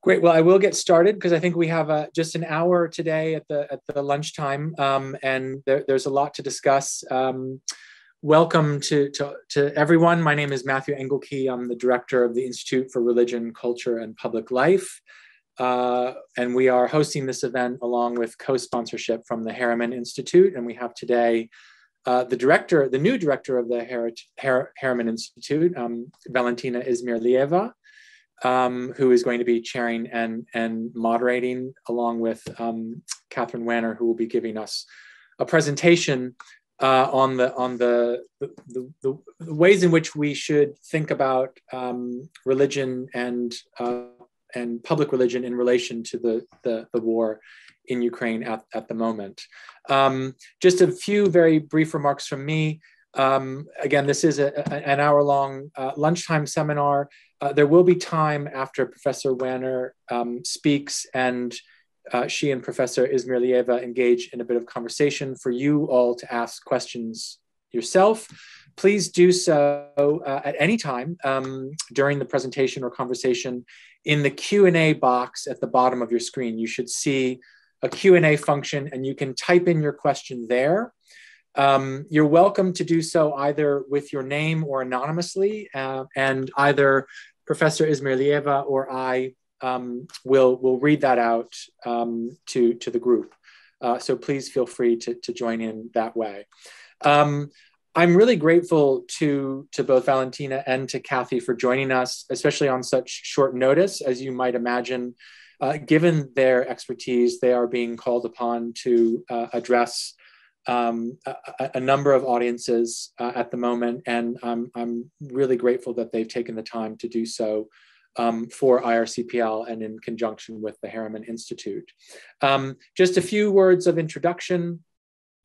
Great. Well, I will get started because I think we have just an hour today at the lunchtime, and there's a lot to discuss. Welcome to everyone. My name is Matthew Engelke. I'm the director of the Institute for Religion, Culture, and Public Life, and we are hosting this event along with co-sponsorship from the Harriman Institute. And we have today the new director of the Harriman Institute, Valentina Izmirlieva, who is going to be chairing and moderating, along with Catherine Wanner, who will be giving us a presentation on the ways in which we should think about religion and public religion in relation to the war in Ukraine at the moment. Just a few very brief remarks from me. Again, this is an hour-long lunchtime seminar. There will be time after Professor Wanner speaks and she and Professor Izmirlieva engage in a bit of conversation for you all to ask questions yourself. Please do so at any time during the presentation or conversation in the Q&A box at the bottom of your screen. You should see a Q&A function and you can type in your question there. You're welcome to do so either with your name or anonymously, and either Professor Izmirlieva or I will read that out to the group. So please feel free to join in that way. I'm really grateful to both Valentina and to Kathy for joining us, especially on such short notice. As you might imagine, given their expertise, they are being called upon to address a number of audiences at the moment, and I'm really grateful that they've taken the time to do so for IRCPL and in conjunction with the Harriman Institute. Just a few words of introduction.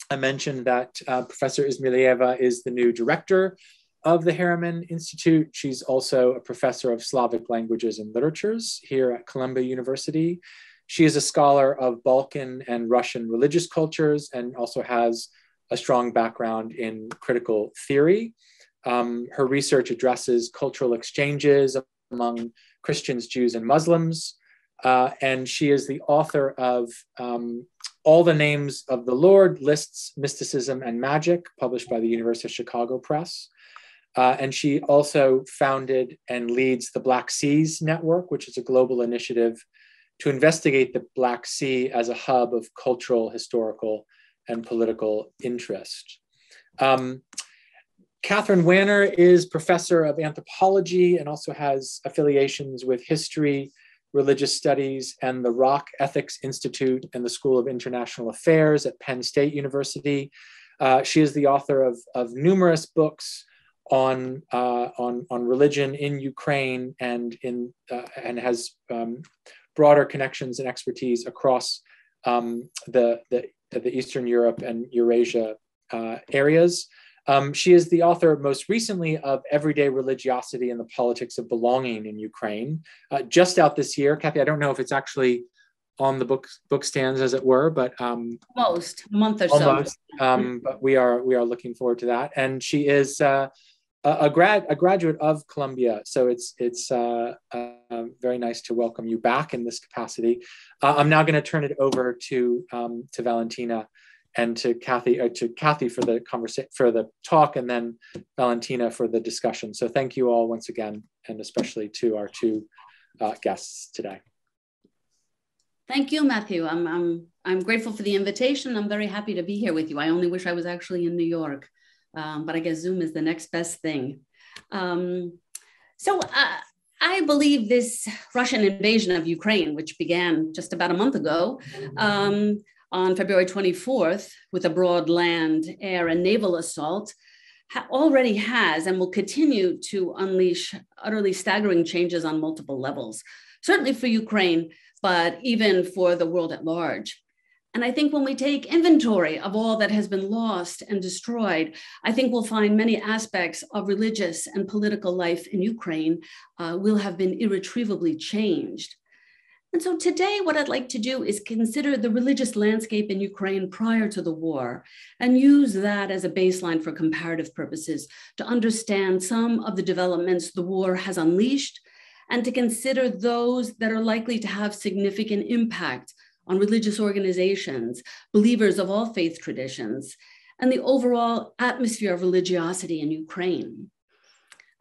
I mentioned that Professor Izmirlieva is the new director of the Harriman Institute. She's also a professor of Slavic languages and literatures here at Columbia University. She is a scholar of Balkan and Russian religious cultures and also has a strong background in critical theory. Her research addresses cultural exchanges among Christians, Jews, and Muslims. And she is the author of All the Names of the Lord, Lists, Mysticism, and Magic, published by the University of Chicago Press. And she also founded and leads the Black Seas Network, which is a global initiative to investigate the Black Sea as a hub of cultural, historical, and political interest. Catherine Wanner is professor of anthropology and also has affiliations with history, religious studies, and the Rock Ethics Institute and the School of International Affairs at Penn State University. She is the author of numerous books on religion in Ukraine and has broader connections and expertise across the Eastern Europe and Eurasia areas. She is the author most recently of Everyday Religiosity and the Politics of Belonging in Ukraine, just out this year. Kathy, I don't know if it's actually on the book stands, as it were, but almost a month or almost, so. but we are looking forward to that. And she is a graduate of Columbia, so it's very nice to welcome you back in this capacity. I'm now going to turn it over to Valentina and to Kathy for the talk, and then Valentina for the discussion. So thank you all once again, and especially to our two guests today. Thank you, Matthew. I'm grateful for the invitation. I'm very happy to be here with you. I only wish I was actually in New York. But I guess Zoom is the next best thing. So I believe this Russian invasion of Ukraine, which began just about a month ago, on February 24th, with a broad land, air, and naval assault, already has and will continue to unleash utterly staggering changes on multiple levels, certainly for Ukraine, but even for the world at large. And I think when we take inventory of all that has been lost and destroyed, I think we'll find many aspects of religious and political life in Ukraine will have been irretrievably changed. And so today, what I'd like to do is consider the religious landscape in Ukraine prior to the war and use that as a baseline for comparative purposes to understand some of the developments the war has unleashed and to consider those that are likely to have significant impact on religious organizations, believers of all faith traditions, and the overall atmosphere of religiosity in Ukraine.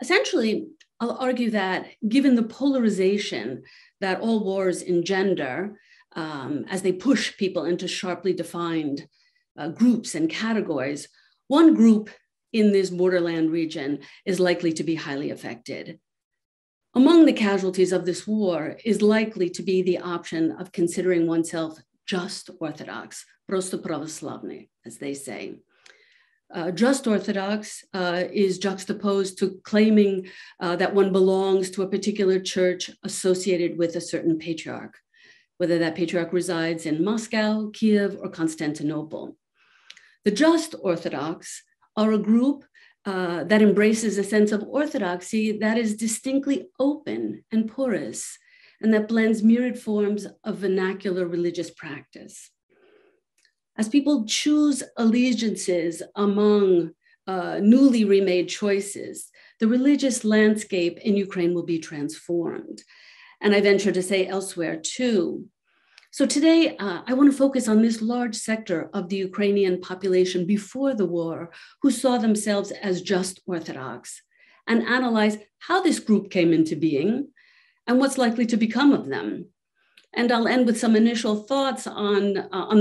Essentially, I'll argue that given the polarization that all wars engender, as they push people into sharply defined groups and categories, one group in this borderland region is likely to be highly affected. Among the casualties of this war is likely to be the option of considering oneself just Orthodox, просто православный, as they say. Just Orthodox is juxtaposed to claiming that one belongs to a particular church associated with a certain patriarch, whether that patriarch resides in Moscow, Kiev, or Constantinople. The just Orthodox are a group that embraces a sense of orthodoxy that is distinctly open and porous, and that blends myriad forms of vernacular religious practice. As people choose allegiances among newly remade choices, the religious landscape in Ukraine will be transformed. And I venture to say elsewhere too. So today, I want to focus on this large sector of the Ukrainian population before the war who saw themselves as just Orthodox, and analyze how this group came into being and what's likely to become of them. And I'll end with some initial thoughts on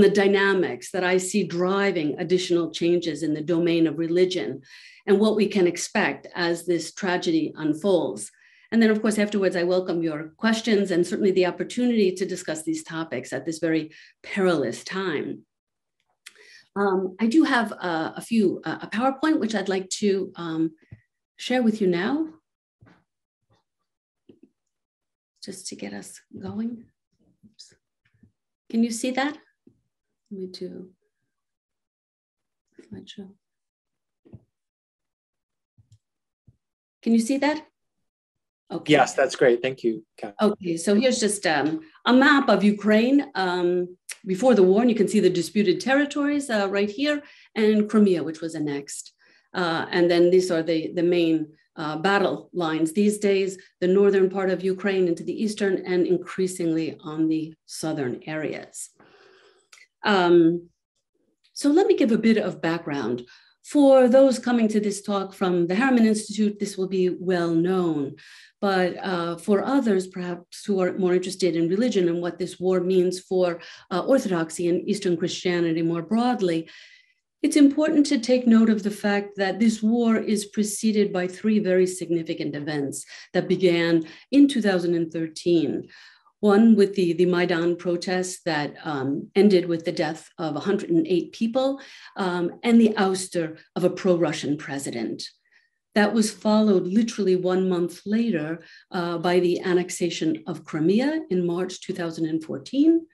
the dynamics that I see driving additional changes in the domain of religion and what we can expect as this tragedy unfolds. And then, of course, afterwards, I welcome your questions and certainly the opportunity to discuss these topics at this very perilous time. I do have a PowerPoint, which I'd like to share with you now, just to get us going. Oops. Can you see that? Let me do slideshow. Can you see that? Okay. Yes, that's great. Thank you, Kat. Okay, so here's just a map of Ukraine before the war, and you can see the disputed territories right here, and Crimea, which was annexed. And then these are the main battle lines these days, the northern part of Ukraine into the eastern, and increasingly on the southern areas. So let me give a bit of background. For those coming to this talk from the Harriman Institute, this will be well known. But for others, perhaps who are more interested in religion and what this war means for Orthodoxy and Eastern Christianity more broadly, it's important to take note of the fact that this war is preceded by three very significant events that began in 2013. One with the Maidan protests that ended with the death of 108 people and the ouster of a pro-Russian president. That was followed literally 1 month later by the annexation of Crimea in March 2014,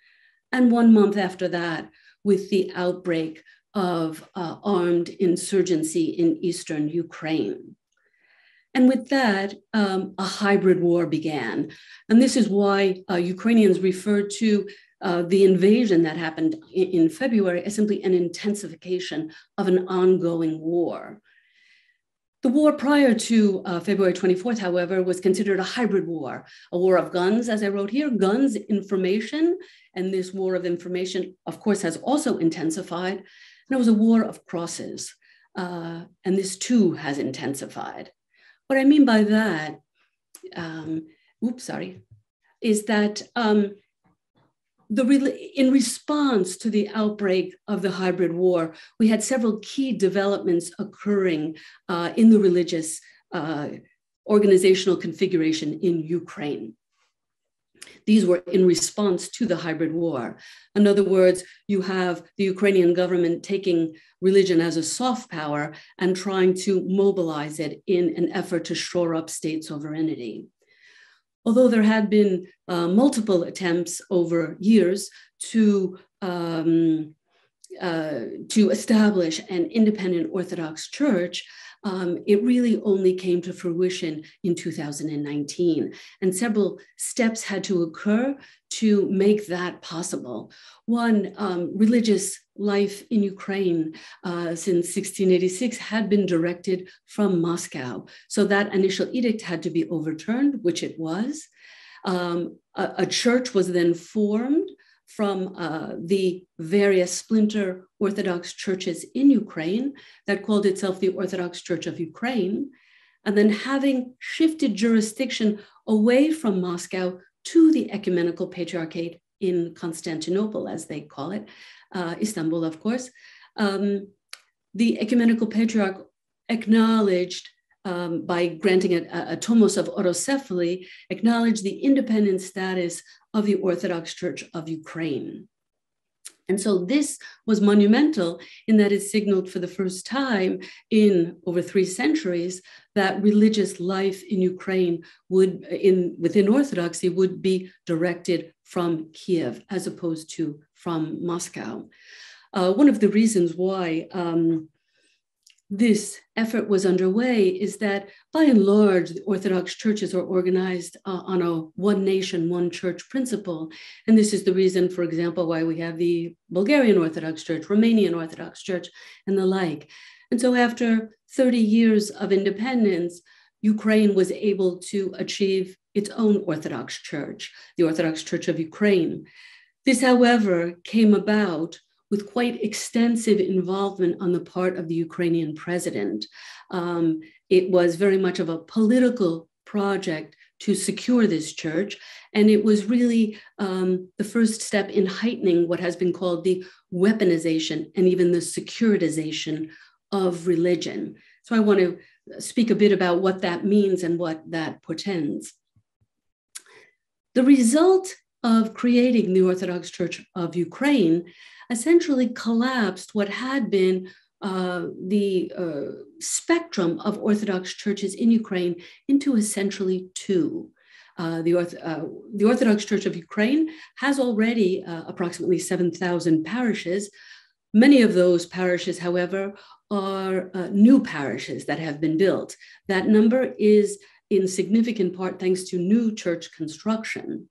and 1 month after that with the outbreak of armed insurgency in eastern Ukraine. And with that, a hybrid war began. And this is why Ukrainians refer to the invasion that happened in February as simply an intensification of an ongoing war. The war prior to February 24th, however, was considered a hybrid war, a war of guns, as I wrote here, guns, information, and this war of information, of course, has also intensified. And it was a war of crosses, and this too has intensified. What I mean by that, is that in response to the outbreak of the hybrid war, we had several key developments occurring in the religious organizational configuration in Ukraine. These were in response to the hybrid war. In other words, you have the Ukrainian government taking religion as a soft power and trying to mobilize it in an effort to shore up state sovereignty. Although there had been multiple attempts over years to establish an independent Orthodox church, it really only came to fruition in 2019. And several steps had to occur to make that possible. One, religious life in Ukraine since 1686 had been directed from Moscow. So that initial edict had to be overturned, which it was. A church was then formed from the various splinter Orthodox churches in Ukraine that called itself the Orthodox Church of Ukraine. And then having shifted jurisdiction away from Moscow to the Ecumenical Patriarchate in Constantinople, as they call it, Istanbul, of course, the Ecumenical Patriarch acknowledged by granting a tomos of autocephaly, acknowledged the independent status of the Orthodox Church of Ukraine. And so this was monumental in that it signaled for the first time in over 3 centuries that religious life in Ukraine within Orthodoxy would be directed from Kiev as opposed to from Moscow. One of the reasons why this effort was underway is that by and large, the Orthodox churches are organized on a one nation, one church principle. And this is the reason, for example, why we have the Bulgarian Orthodox Church, Romanian Orthodox Church, and the like. And so after 30 years of independence, Ukraine was able to achieve its own Orthodox Church, the Orthodox Church of Ukraine. This, however, came about with quite extensive involvement on the part of the Ukrainian president. It was very much of a political project to secure this church, and it was really the first step in heightening what has been called the weaponization and even the securitization of religion. So I want to speak a bit about what that means and what that portends. The result of creating the Orthodox Church of Ukraine essentially collapsed what had been the spectrum of Orthodox churches in Ukraine into essentially 2. The Orthodox Church of Ukraine has already approximately 7,000 parishes. Many of those parishes, however, are new parishes that have been built. That number is in significant part thanks to new church construction.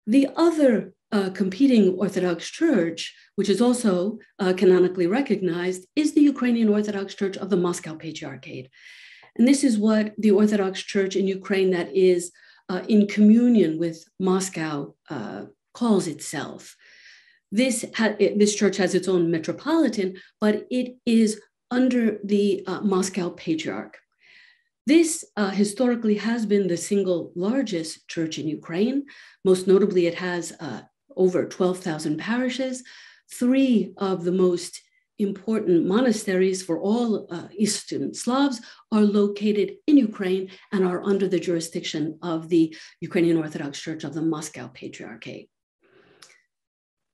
The other competing Orthodox Church, which is also canonically recognized, is the Ukrainian Orthodox Church of the Moscow Patriarchate. And this is what the Orthodox Church in Ukraine that is in communion with Moscow calls itself. This church has its own metropolitan, but it is under the Moscow Patriarch. This historically has been the single largest church in Ukraine. Most notably, it has over 12,000 parishes. 3 of the most important monasteries for all Eastern Slavs are located in Ukraine and are under the jurisdiction of the Ukrainian Orthodox Church of the Moscow Patriarchate.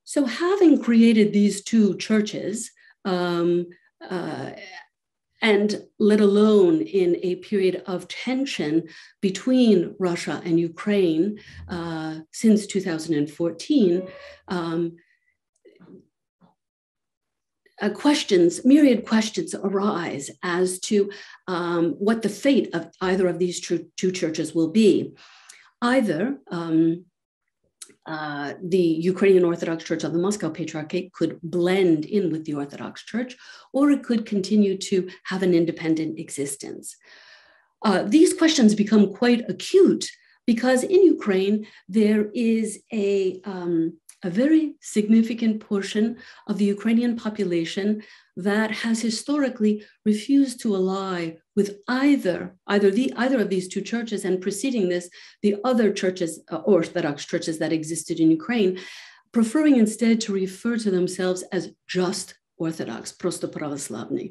So having created these 2 churches, and let alone in a period of tension between Russia and Ukraine since 2014, myriad questions arise as to what the fate of either of these 2 churches will be. Either the Ukrainian Orthodox Church of the Moscow Patriarchate could blend in with the Orthodox Church, or it could continue to have an independent existence. These questions become quite acute because in Ukraine, there is a very significant portion of the Ukrainian population that has historically refused to ally with either of these 2 churches, and preceding this, the other churches, Orthodox churches that existed in Ukraine, preferring instead to refer to themselves as just Orthodox, prosto pravoslavny.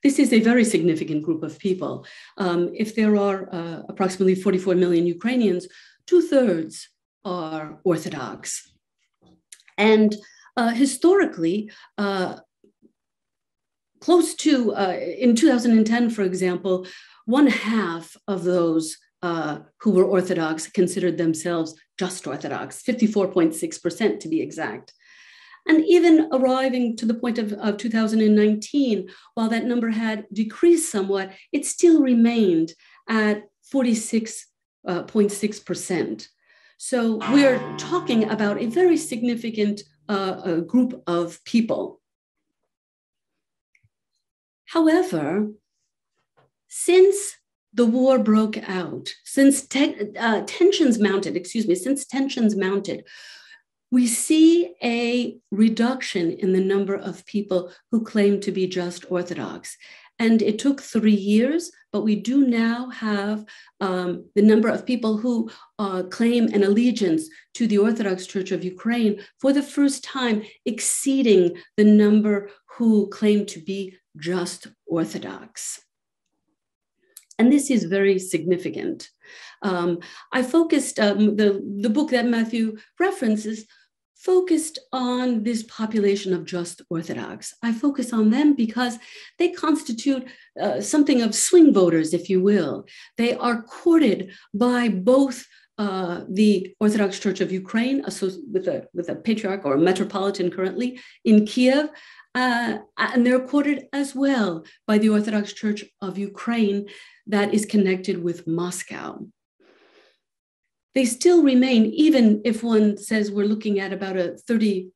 This is a very significant group of people. If there are approximately 44 million Ukrainians, 2/3 are Orthodox. And historically, close to, in 2010, for example, 1/2 of those who were Orthodox considered themselves just Orthodox, 54.6% to be exact. And even arriving to the point of 2019, while that number had decreased somewhat, it still remained at 46.6%. So we're talking about a very significant group of people. However, since the war broke out, since tensions mounted, we see a reduction in the number of people who claim to be just Orthodox. And it took 3 years, but we do now have the number of people who claim an allegiance to the Orthodox Church of Ukraine for the first time exceeding the number who claim to be just Orthodox. And this is very significant. I focused, the book that Matthew references focused on this population of just Orthodox. I focus on them because they constitute something of swing voters, if you will. They are courted by both the Orthodox Church of Ukraine, with a patriarch or a metropolitan currently in Kiev, and they're courted as well by the Orthodox Church of Ukraine that is connected with Moscow. They still remain, even if one says we're looking at about a 36%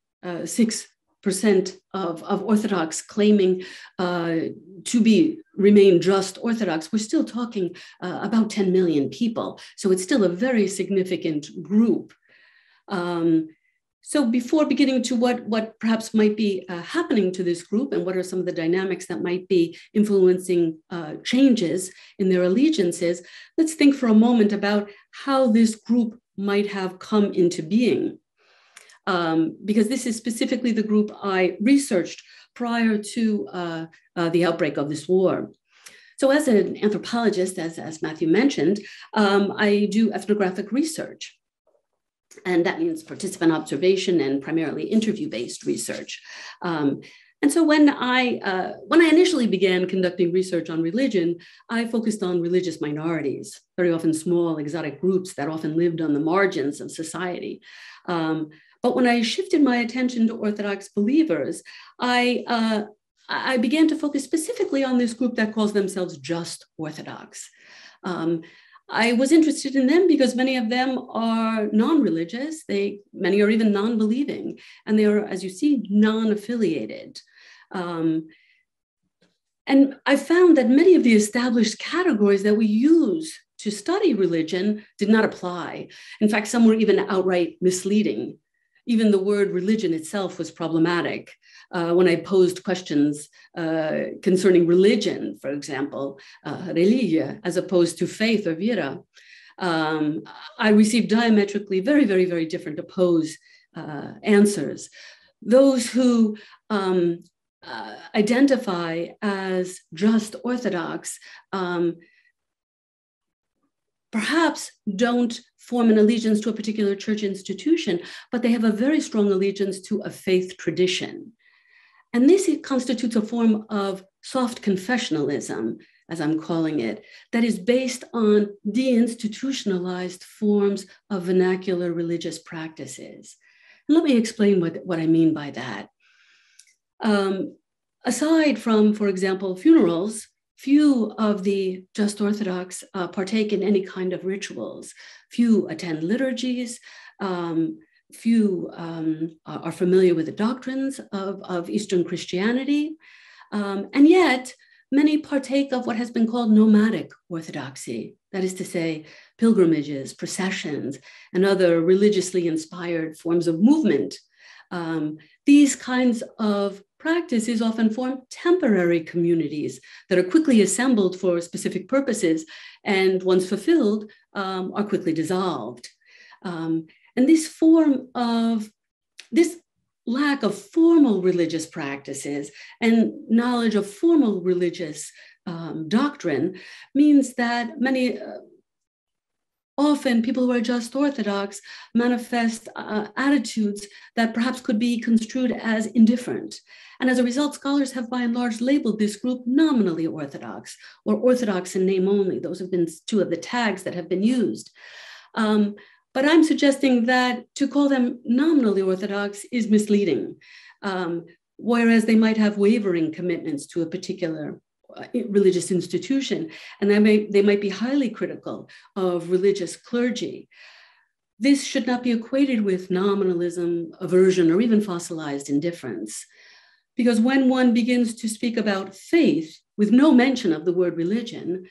of Orthodox claiming to remain just Orthodox, we're still talking about 10 million people. So it's still a very significant group. So before beginning to what perhaps might be happening to this group and what are some of the dynamics that might be influencing changes in their allegiances, let's think for a moment about how this group might have come into being. Because this is specifically the group I researched prior to the outbreak of this war. So as an anthropologist, as Matthew mentioned, I do ethnographic research. And that means participant observation and primarily interview-based research. And so when I initially began conducting research on religion, I focused on religious minorities, very often small exotic groups that often lived on the margins of society. But when I shifted my attention to Orthodox believers, I began to focus specifically on this group that calls themselves just Orthodox. I was interested in them because many of them are non-religious. Many are even non-believing, and they are, as you see, non-affiliated. And I found that many of the established categories that we use to study religion did not apply. In fact, some were even outright misleading. Even the word religion itself was problematic. When I posed questions concerning religion, for example, religia, as opposed to faith or vera, I received diametrically very, very, very different opposed answers. Those who identify as just Orthodox perhaps don't form an allegiance to a particular church institution, but they have a very strong allegiance to a faith tradition. And this constitutes a form of soft confessionalism, as I'm calling it, that is based on deinstitutionalized forms of vernacular religious practices. And let me explain what I mean by that. Aside from, for example, funerals, few of the just Orthodox partake in any kind of rituals. Few attend liturgies. Few are familiar with the doctrines of Eastern Christianity. And yet, many partake of what has been called nomadic orthodoxy. That is to say, pilgrimages, processions, and other religiously inspired forms of movement. These kinds of practices often form temporary communities that are quickly assembled for specific purposes and once fulfilled are quickly dissolved. And this lack of formal religious practices and knowledge of formal religious doctrine means that often people who are just Orthodox manifest attitudes that perhaps could be construed as indifferent. And as a result, scholars have by and large labeled this group nominally Orthodox or Orthodox in name only. Those have been two of the tags that have been used. But I'm suggesting that to call them nominally Orthodox is misleading, whereas they might have wavering commitments to a particular religious institution, and they might be highly critical of religious clergy. This should not be equated with nominalism, aversion, or even fossilized indifference. Because when one begins to speak about faith with no mention of the word religion,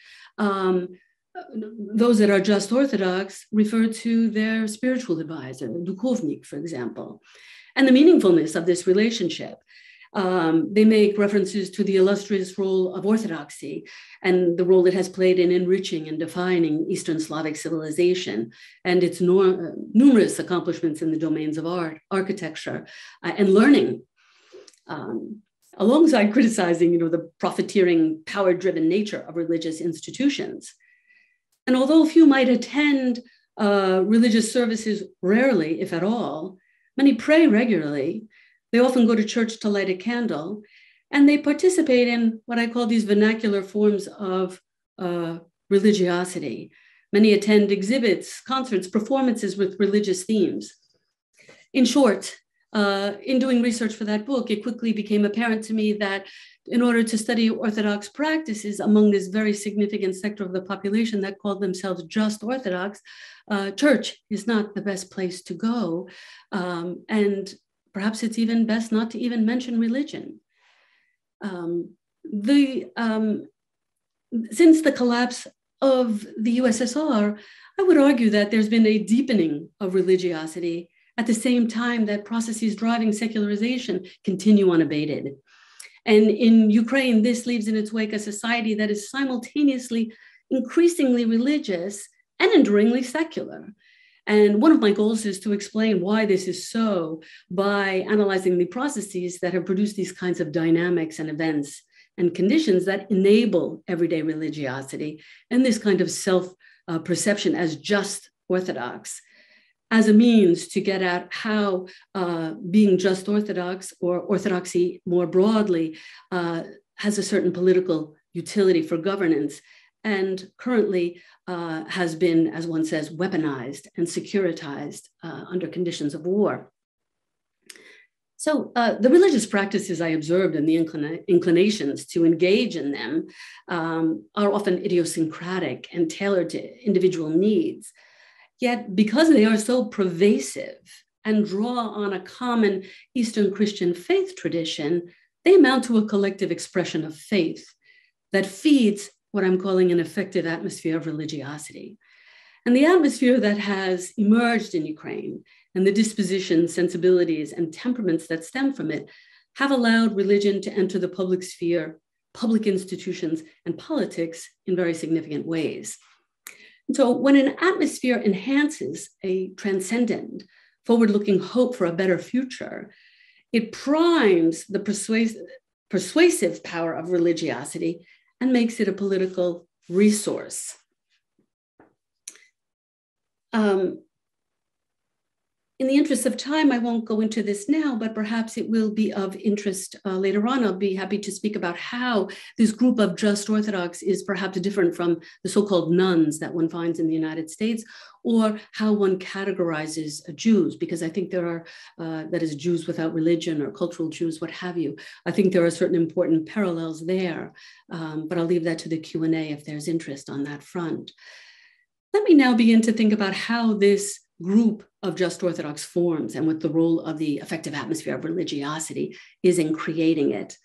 those that are just Orthodox refer to their spiritual advisor, duchovnik, for example, and the meaningfulness of this relationship. They make references to the illustrious role of Orthodoxy and the role it has played in enriching and defining Eastern Slavic civilization and its numerous accomplishments in the domains of art, architecture, and learning. Alongside criticizing, the profiteering, power-driven nature of religious institutions. And although few might attend religious services rarely, if at all, many pray regularly. They often go to church to light a candle, and they participate in what I call these vernacular forms of religiosity. Many attend exhibits, concerts, performances with religious themes. In short, in doing research for that book, it quickly became apparent to me that in order to study Orthodox practices among this very significant sector of the population that called themselves just Orthodox, church is not the best place to go. And perhaps it's even best not to even mention religion. Since the collapse of the USSR, I would argue that there's been a deepening of religiosity at the same time that processes driving secularization continue unabated. And in Ukraine, this leaves in its wake a society that is simultaneously increasingly religious and enduringly secular. And one of my goals is to explain why this is so by analyzing the processes that have produced these kinds of dynamics and events and conditions that enable everyday religiosity and this kind of self-perception as just Orthodox as a means to get at how being just Orthodox or Orthodoxy more broadly has a certain political utility for governance and currently has been, as one says, weaponized and securitized under conditions of war. So the religious practices I observed and the inclinations to engage in them are often idiosyncratic and tailored to individual needs. Yet because they are so pervasive and draw on a common Eastern Christian faith tradition, they amount to a collective expression of faith that feeds what I'm calling an effective atmosphere of religiosity. And the atmosphere that has emerged in Ukraine and the dispositions, sensibilities, and temperaments that stem from it have allowed religion to enter the public sphere, public institutions, and politics in very significant ways. And so when an atmosphere enhances a transcendent, forward-looking hope for a better future, it primes the persuasive power of religiosity and makes it a political resource. In the interest of time, I won't go into this now, but perhaps it will be of interest later on. I'll be happy to speak about how this group of just Orthodox is perhaps different from the so-called nuns that one finds in the United States, or how one categorizes Jews, because I think there are, that is Jews without religion or cultural Jews, what have you. I think there are certain important parallels there, but I'll leave that to the Q&A if there's interest on that front. Let me now begin to think about how this group of just Orthodox forms and what the role of the effective atmosphere of religiosity is in creating it.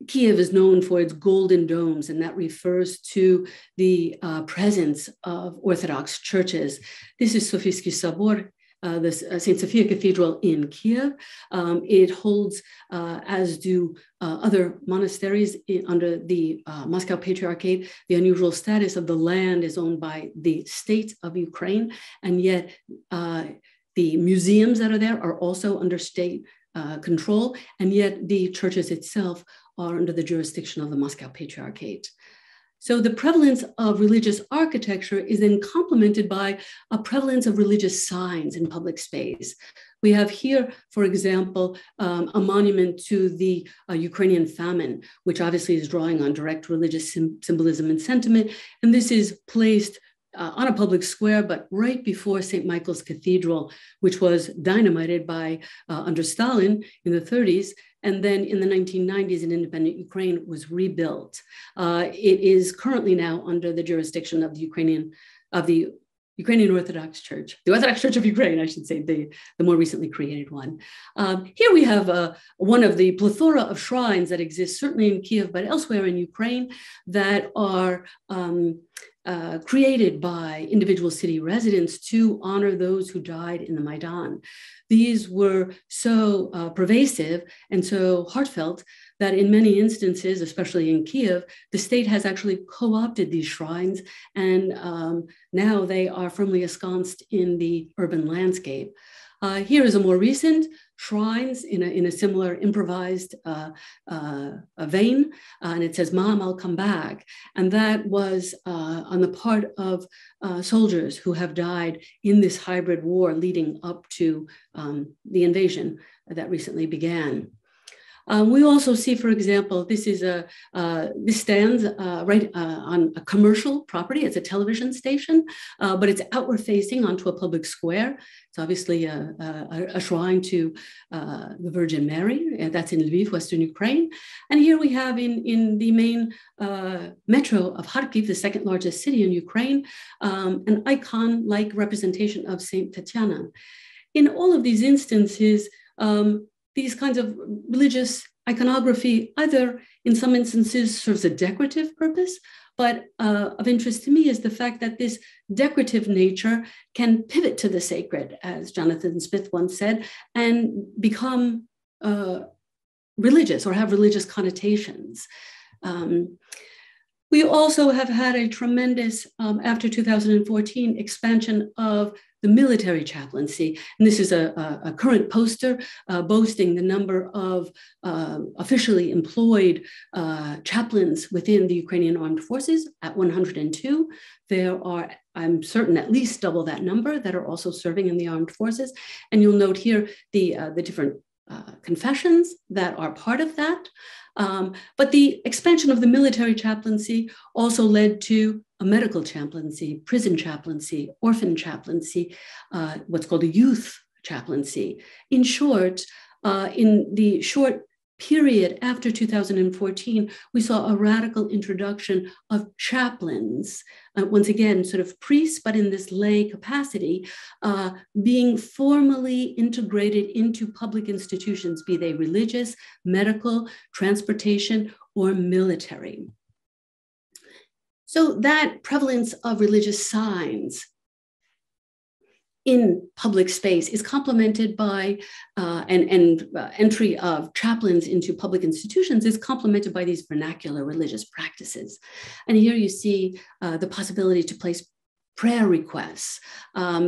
Kiev is known for its golden domes, and that refers to the presence of Orthodox churches. This is Sofisky Sobor, the St. Sophia Cathedral in Kiev. It holds, as do other monasteries under the Moscow Patriarchate, the unusual status of the land is owned by the state of Ukraine, and yet the museums that are there are also under state control, and yet the churches itself are under the jurisdiction of the Moscow Patriarchate. So the prevalence of religious architecture is then complemented by a prevalence of religious signs in public space. We have here, for example, a monument to the Ukrainian famine, which obviously is drawing on direct religious symbolism and sentiment. And this is placed on a public square, but right before St. Michael's Cathedral, which was dynamited by under Stalin in the 30s. And then in the 1990s, in independent Ukraine, was rebuilt. It is currently now under the jurisdiction of the Ukrainian Orthodox Church, the Orthodox Church of Ukraine, I should say, the more recently created one. Here we have one of the plethora of shrines that exist, certainly in Kiev, but elsewhere in Ukraine, that are created by individual city residents to honor those who died in the Maidan. These were so pervasive and so heartfelt that in many instances, especially in Kiev, the state has actually co-opted these shrines, and now they are firmly ensconced in the urban landscape. Here is a more recent shrines in a similar improvised vein, and it says, "Mom, I'll come back." And that was on the part of soldiers who have died in this hybrid war leading up to the invasion that recently began. We also see, for example, this stands right on a commercial property. It's a television station, but it's outward facing onto a public square. It's obviously a shrine to the Virgin Mary. That's in Lviv, Western Ukraine. And here we have in the main metro of Kharkiv, the second largest city in Ukraine, an icon-like representation of Saint Tatiana. In all of these instances, these kinds of religious iconography, either in some instances serves a decorative purpose, but of interest to me is the fact that this decorative nature can pivot to the sacred, as Jonathan Smith once said, and become religious or have religious connotations. We also have had a tremendous, after 2014, expansion of the military chaplaincy. And this is a current poster boasting the number of officially employed chaplains within the Ukrainian Armed Forces at 102. There are, I'm certain, at least double that number that are also serving in the armed forces. And you'll note here the different confessions that are part of that. But the expansion of the military chaplaincy also led to a medical chaplaincy, prison chaplaincy, orphan chaplaincy, what's called a youth chaplaincy. In short, in the short period after 2014, we saw a radical introduction of chaplains, once again, sort of priests, but in this lay capacity, being formally integrated into public institutions, be they religious, medical, transportation, or military. So that prevalence of religious signs in public space is complemented by, entry of chaplains into public institutions is complemented by these vernacular religious practices. And here you see the possibility to place prayer requests.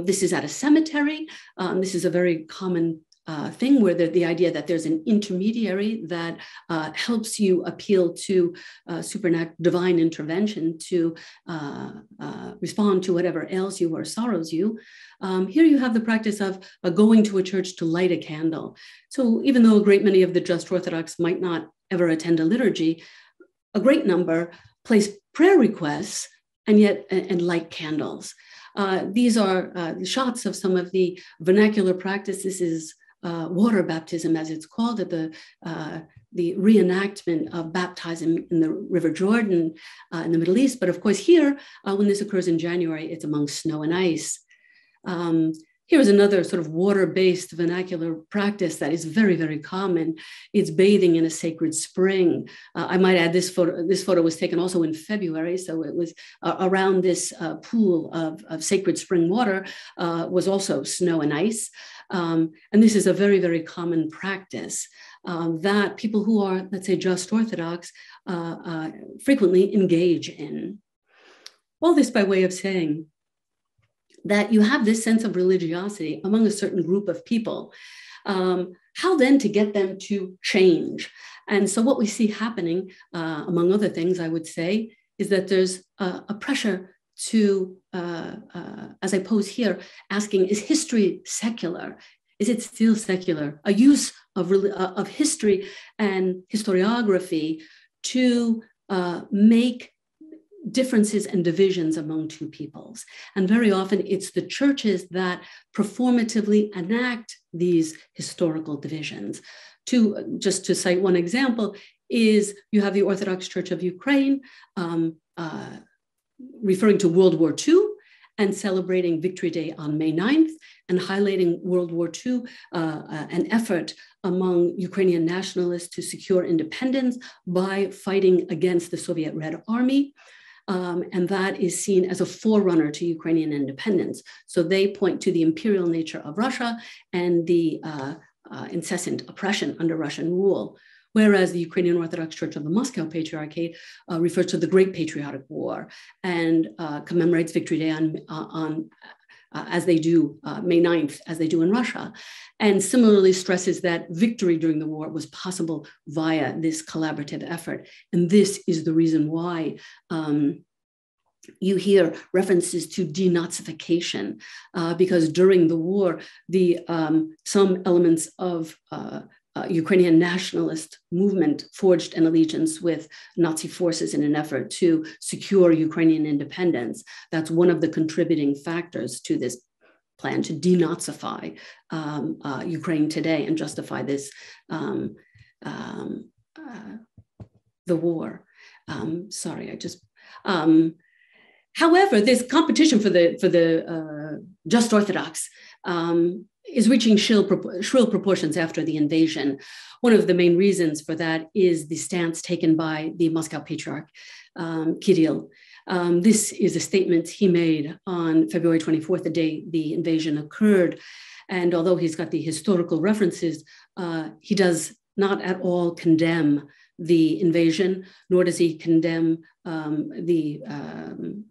This is at a cemetery. This is a very common thing where the idea that there's an intermediary that helps you appeal to supernatural divine intervention to respond to whatever ails you or sorrows you. Here you have the practice of going to a church to light a candle. So even though a great many of the just Orthodox might not ever attend a liturgy, a great number place prayer requests and light candles. These are shots of some of the vernacular practices. This is water baptism, as it's called, at the reenactment of baptism in the River Jordan in the Middle East. But of course here, when this occurs in January, it's among snow and ice. Here is another sort of water-based vernacular practice that is very, very common. It's bathing in a sacred spring. I might add this photo was taken also in February, so it was around this pool of sacred spring water was also snow and ice. And this is a very, very common practice that people who are, let's say, just Orthodox frequently engage in. All this by way of saying that you have this sense of religiosity among a certain group of people. How then to get them to change? And so what we see happening, among other things, I would say, is that there's a pressure to, as I pose here, asking, is history secular? Is it still secular? A use of history and historiography to make differences and divisions among two peoples. And very often it's the churches that performatively enact these historical divisions. Just to cite one example, is you have the Orthodox Church of Ukraine referring to World War II and celebrating Victory Day on May 9th and highlighting World War II, an effort among Ukrainian nationalists to secure independence by fighting against the Soviet Red Army. And that is seen as a forerunner to Ukrainian independence. So they point to the imperial nature of Russia and the incessant oppression under Russian rule. Whereas the Ukrainian Orthodox Church of the Moscow Patriarchate refers to the Great Patriotic War and commemorates Victory Day on as they do May 9th, as they do in Russia, and similarly stresses that victory during the war was possible via this collaborative effort. And this is the reason why you hear references to denazification, because during the war, some elements of Ukrainian nationalist movement forged an allegiance with Nazi forces in an effort to secure Ukrainian independence. That's one of the contributing factors to this plan to denazify Ukraine today and justify this the war. However, this competition for the just Orthodox is reaching shrill proportions after the invasion. One of the main reasons for that is the stance taken by the Moscow Patriarch, Kirill. This is a statement he made on February 24th, the day the invasion occurred. And although he's got the historical references, he does not at all condemn the invasion, nor does he condemn the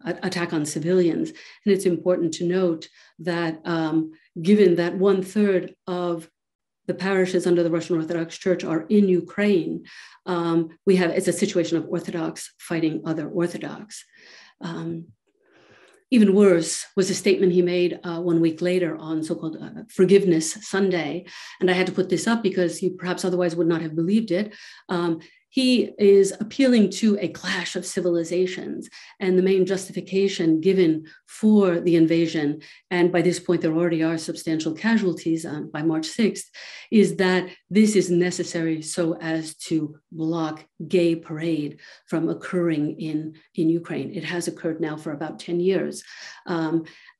attack on civilians. And it's important to note that given that 1/3 of the parishes under the Russian Orthodox Church are in Ukraine, it's a situation of Orthodox fighting other Orthodox. Even worse was a statement he made 1 week later on so-called Forgiveness Sunday. And I had to put this up because he perhaps otherwise would not have believed it. He is appealing to a clash of civilizations, and the main justification given for the invasion, and by this point there already are substantial casualties by March 6th, is that this is necessary so as to block gay parade from occurring in Ukraine. It has occurred now for about 10 years.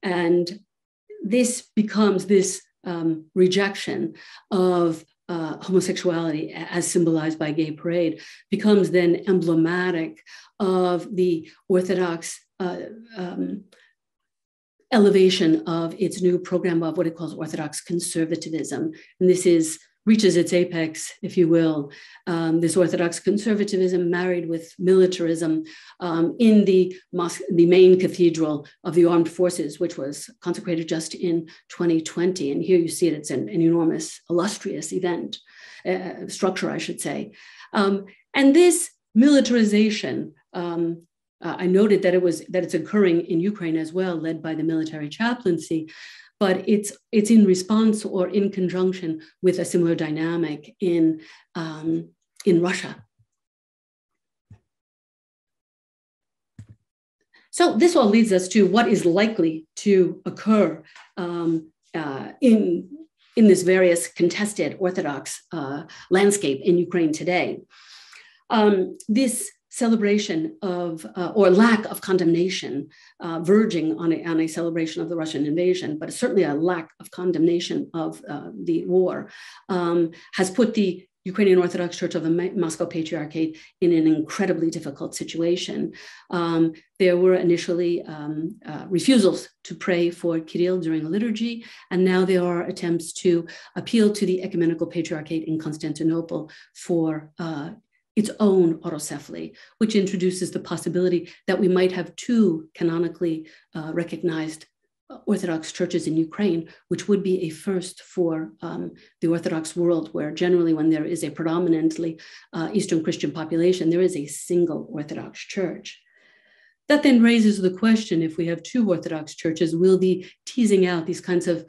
And this becomes this rejection of homosexuality as symbolized by gay parade becomes then emblematic of the Orthodox elevation of its new program of what it calls Orthodox conservatism. And this reaches its apex, if you will, this Orthodox conservatism married with militarism in the main cathedral of the armed forces, which was consecrated just in 2020. And here you see it, it's an enormous, illustrious event, structure, I should say. And this militarization, I noted that it's occurring in Ukraine as well, led by the military chaplaincy, but it's in response or in conjunction with a similar dynamic in Russia. So this all leads us to what is likely to occur in this various contested Orthodox landscape in Ukraine today. This celebration of, or lack of condemnation, verging on a celebration of the Russian invasion, but certainly a lack of condemnation of the war, has put the Ukrainian Orthodox Church of the Moscow Patriarchate in an incredibly difficult situation. There were initially refusals to pray for Kirill during a liturgy, and now there are attempts to appeal to the Ecumenical Patriarchate in Constantinople for its own autocephaly, which introduces the possibility that we might have two canonically recognized Orthodox churches in Ukraine, which would be a first for the Orthodox world, where generally when there is a predominantly Eastern Christian population, there is a single Orthodox church. That then raises the question, if we have two Orthodox churches, will be teasing out these kinds of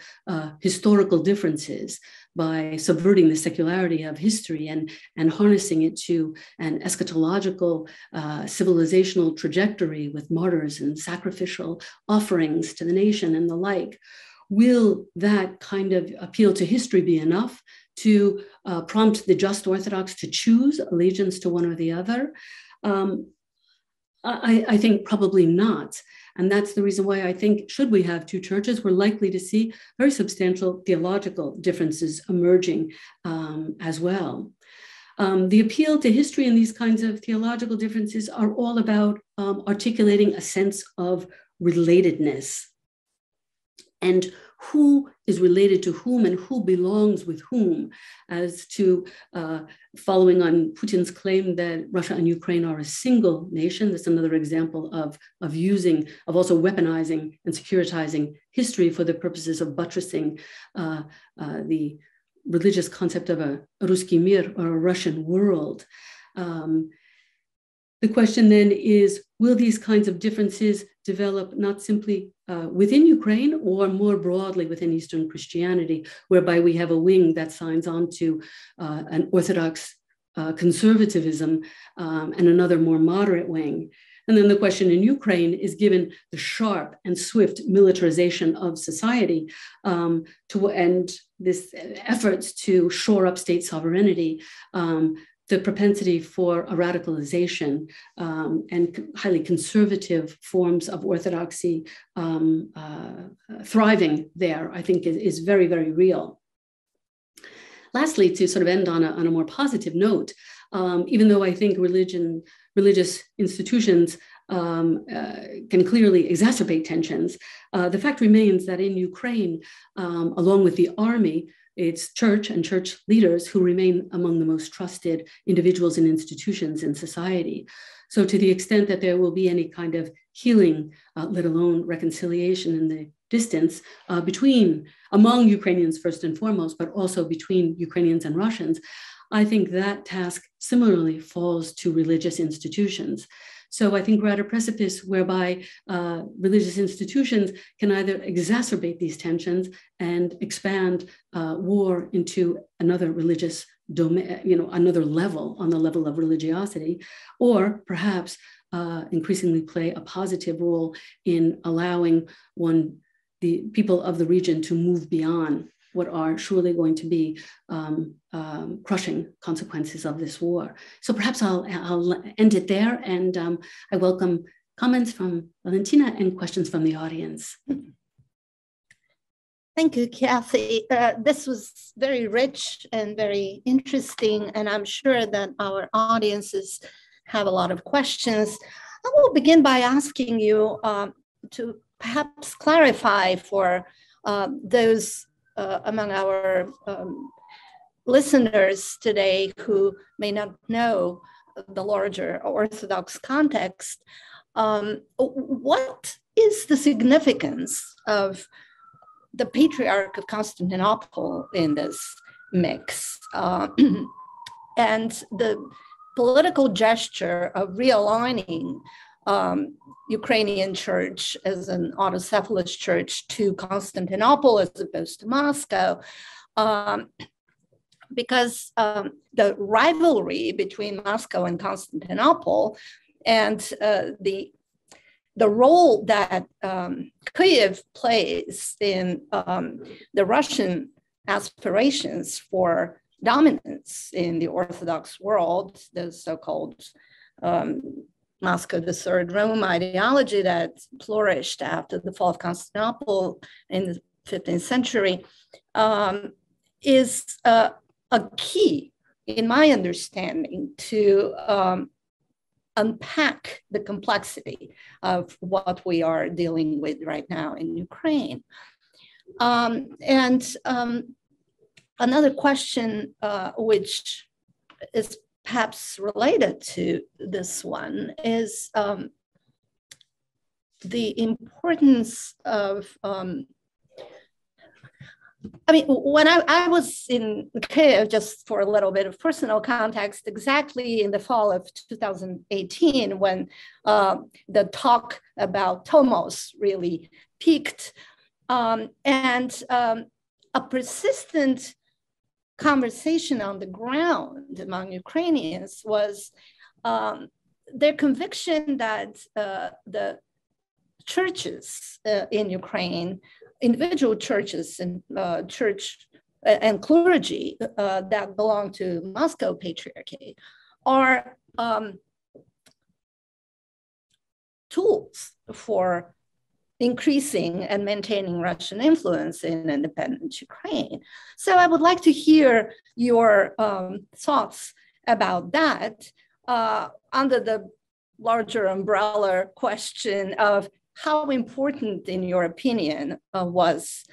historical differences by subverting the secularity of history and harnessing it to an eschatological civilizational trajectory with martyrs and sacrificial offerings to the nation and the like. Will that kind of appeal to history be enough to prompt the just Orthodox to choose allegiance to one or the other? I think probably not. And that's the reason why I think, should we have two churches, we're likely to see very substantial theological differences emerging as well. The appeal to history and these kinds of theological differences are all about articulating a sense of relatedness and who is related to whom and who belongs with whom, as to following on Putin's claim that Russia and Ukraine are a single nation. That's another example of also weaponizing and securitizing history for the purposes of buttressing the religious concept of a Ruski Mir, or a Russian world. The question then is, will these kinds of differences develop not simply within Ukraine or more broadly within Eastern Christianity, whereby we have a wing that signs on to an Orthodox conservatism and another more moderate wing? And then the question in Ukraine is, given the sharp and swift militarization of society and this efforts to shore up state sovereignty, the propensity for a radicalization and highly conservative forms of orthodoxy thriving there, I think is very, very real. Lastly, to sort of end on a more positive note, even though I think religious institutions can clearly exacerbate tensions, the fact remains that in Ukraine, along with the army, it's church and church leaders who remain among the most trusted individuals and institutions in society. So to the extent that there will be any kind of healing, let alone reconciliation in the distance among Ukrainians first and foremost, but also between Ukrainians and Russians, I think that task similarly falls to religious institutions. So I think we're at a precipice whereby religious institutions can either exacerbate these tensions and expand war into another religious domain, another level, on the level of religiosity, or perhaps increasingly play a positive role in allowing the people of the region to move beyond what are surely going to be crushing consequences of this war. So perhaps I'll end it there, and I welcome comments from Valentina and questions from the audience. Thank you, Kathy. This was very rich and very interesting, and I'm sure that our audiences have a lot of questions. I will begin by asking you to perhaps clarify for those among our listeners today who may not know the larger Orthodox context, what is the significance of the Patriarch of Constantinople in this mix? And the political gesture of realigning Ukrainian church as an autocephalous church to Constantinople as opposed to Moscow, because the rivalry between Moscow and Constantinople and the role that Kyiv plays in the Russian aspirations for dominance in the Orthodox world, the so-called Moscow the Third Rome ideology that flourished after the fall of Constantinople in the 15th century, is a key, in my understanding, to unpack the complexity of what we are dealing with right now in Ukraine. Another question, which is perhaps related to this one, is the importance of I mean, when I was in Kiev, just for a little bit of personal context, exactly in the fall of 2018, when the talk about Tomos really peaked, and a persistent conversation on the ground among Ukrainians was their conviction that the churches in Ukraine, individual churches and church and clergy that belong to Moscow Patriarchate are tools for increasing and maintaining Russian influence in independent Ukraine. So I would like to hear your thoughts about that under the larger umbrella question of how important, in your opinion, was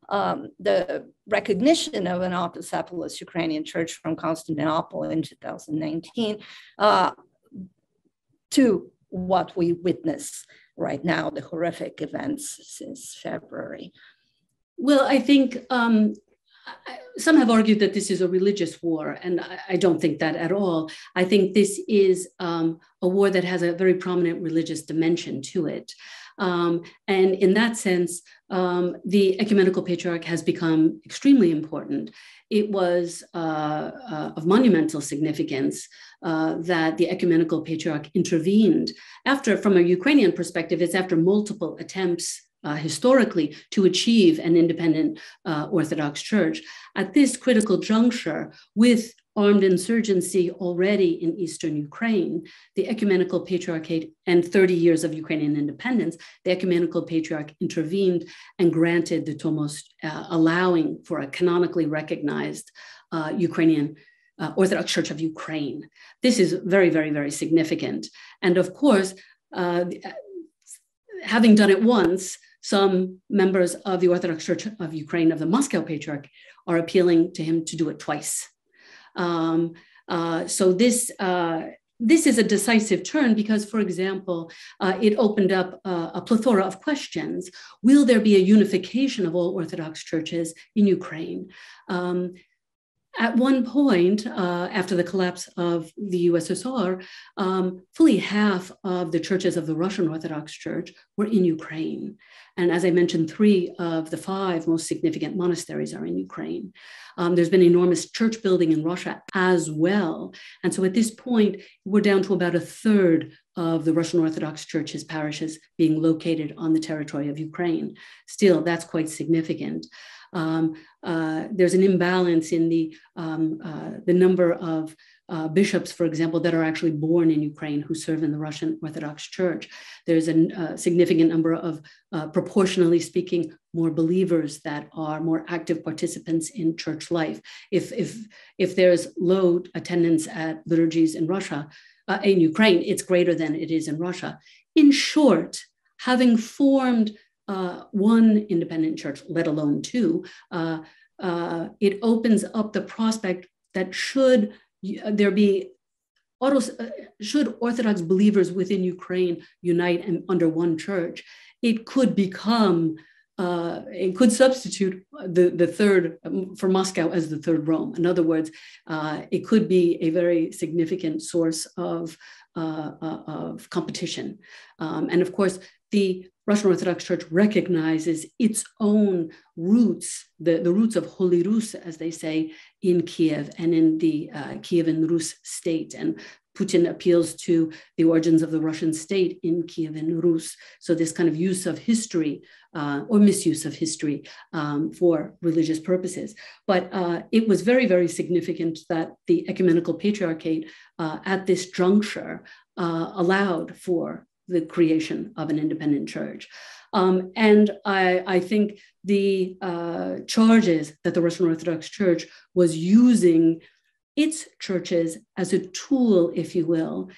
the recognition of an autocephalous Ukrainian church from Constantinople in 2019 to what we witness right now, the horrific events since February? Well, I think some have argued that this is a religious war, and I don't think that at all. I think this is a war that has a very prominent religious dimension to it. And in that sense, the ecumenical patriarch has become extremely important. It was of monumental significance that the ecumenical patriarch intervened after, from a Ukrainian perspective, it's after multiple attempts historically to achieve an independent Orthodox Church. At this critical juncture, with armed insurgency already in Eastern Ukraine, the ecumenical patriarchate and 30 years of Ukrainian independence, the ecumenical patriarch intervened and granted the Tomos, allowing for a canonically recognized Ukrainian Orthodox Church of Ukraine. This is very, very, very significant. And of course, having done it once, some members of the Orthodox Church of Ukraine, of the Moscow Patriarch, are appealing to him to do it twice. So this is a decisive turn because, for example, it opened up a plethora of questions. Will there be a unification of all Orthodox churches in Ukraine? At one point, after the collapse of the USSR, fully half of the churches of the Russian Orthodox Church were in Ukraine. And as I mentioned, 3 of the 5 most significant monasteries are in Ukraine. There's been enormous church building in Russia as well. And so at this point, we're down to about 1/3 of the Russian Orthodox Church's parishes being located on the territory of Ukraine. Still, that's quite significant. There's an imbalance in the number of bishops, for example, that are actually born in Ukraine who serve in the Russian Orthodox Church. There's a significant number of, proportionally speaking, more believers that are more active participants in church life. If there's low attendance at liturgies in Russia, in Ukraine, it's greater than it is in Russia. In short, having formed one independent church, let alone 2, it opens up the prospect that should Orthodox believers within Ukraine unite under one church, it could become, it could substitute the third for Moscow as the third Rome. In other words, it could be a very significant source of competition. And of course, the Russian Orthodox Church recognizes its own roots, the roots of Holy Rus, as they say, in Kiev and in the Kievan Rus state. And Putin appeals to the origins of the Russian state in Kievan Rus. So this kind of use of history or misuse of history for religious purposes. But it was very, very significant that the ecumenical patriarchate at this juncture allowed for the creation of an independent church. And I think the charges that the Russian Orthodox Church was using its churches as a tool, if you will,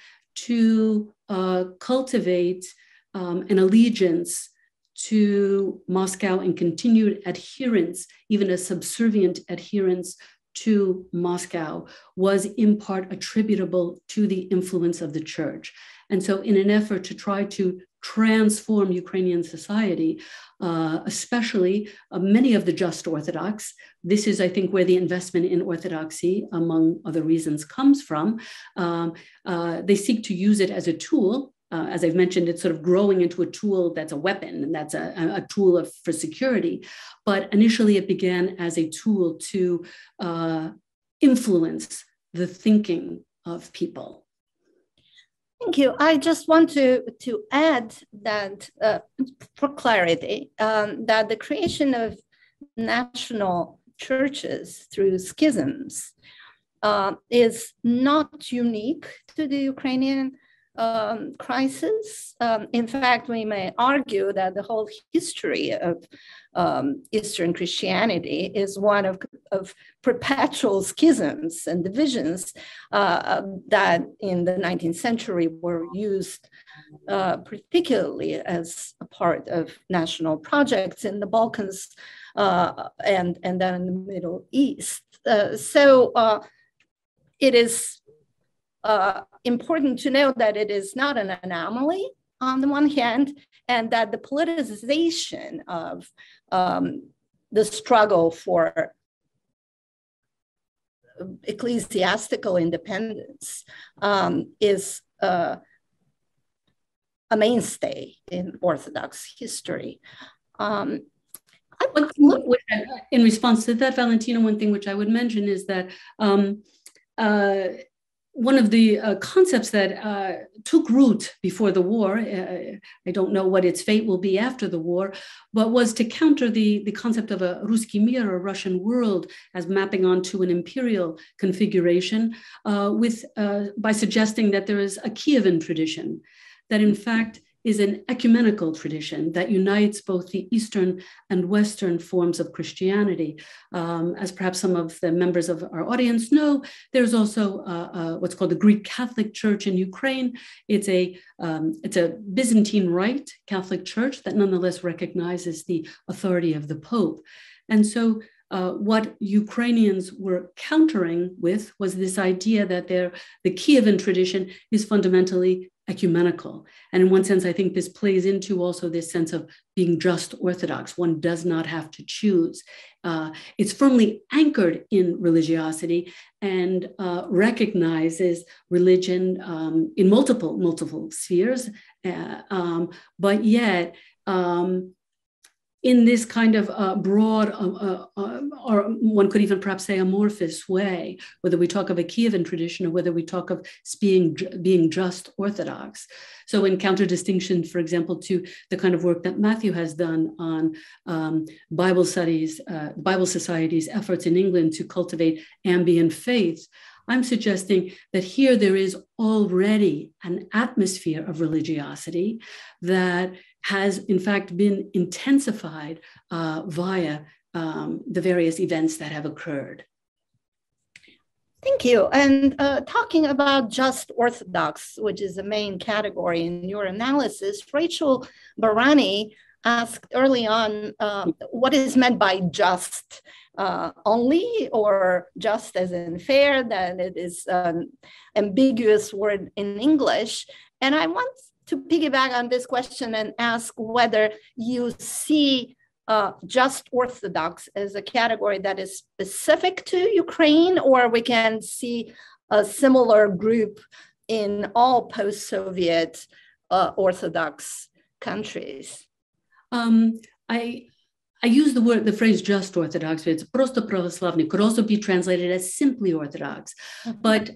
to cultivate an allegiance to Moscow and continued adherence, even a subservient adherence to Moscow, was in part attributable to the influence of the church. And so in an effort to try to transform Ukrainian society, especially many of the just Orthodox. This is, I think, where the investment in Orthodoxy, among other reasons, comes from. They seek to use it as a tool. As I've mentioned, it's sort of growing into a tool that's a weapon, and that's a tool for security. But initially, it began as a tool to influence the thinking of people. Thank you. I just want to add that, for clarity, that the creation of national churches through schisms is not unique to the Ukrainian crisis. In fact, we may argue that the whole history of Eastern Christianity is one of perpetual schisms and divisions that in the 19th century were used particularly as a part of national projects in the Balkans and then in the Middle East. So it is important to know that it is not an anomaly on the one hand, and that the politicization of the struggle for ecclesiastical independence is a mainstay in Orthodox history. In response to that, Valentina, one thing which I would mention is that one of the concepts that took root before the war, I don't know what its fate will be after the war, but was to counter the concept of a Ruski Mir, or Russian world, as mapping onto an imperial configuration, by suggesting that there is a Kievan tradition, that in fact is an ecumenical tradition that unites both the Eastern and Western forms of Christianity. As perhaps some of the members of our audience know, there's also what's called the Greek Catholic Church in Ukraine. It's a Byzantine Rite Catholic Church that nonetheless recognizes the authority of the Pope. And so what Ukrainians were countering with was this idea that the Kievan tradition is fundamentally ecumenical. And in one sense, I think this plays into also this sense of being just Orthodox. One does not have to choose. It's firmly anchored in religiosity and recognizes religion in multiple spheres, but yet in this kind of broad, or one could even perhaps say amorphous way, whether we talk of a Kievan tradition or whether we talk of being just Orthodox. So in counter-distinction, for example, to the kind of work that Matthew has done on Bible studies, Bible Society's efforts in England to cultivate ambient faith, I'm suggesting that here there is already an atmosphere of religiosity that has in fact been intensified via the various events that have occurred. Thank you. And talking about just Orthodox, which is the main category in your analysis, Rachel Barani asked early on what is meant by just only, or just as in fair, that it is an ambiguous word in English. And I want to piggyback on this question and ask whether you see just Orthodox as a category that is specific to Ukraine, or we can see a similar group in all post-Soviet Orthodox countries. I use the phrase just Orthodox, but it's просто православный, could also be translated as simply Orthodox. But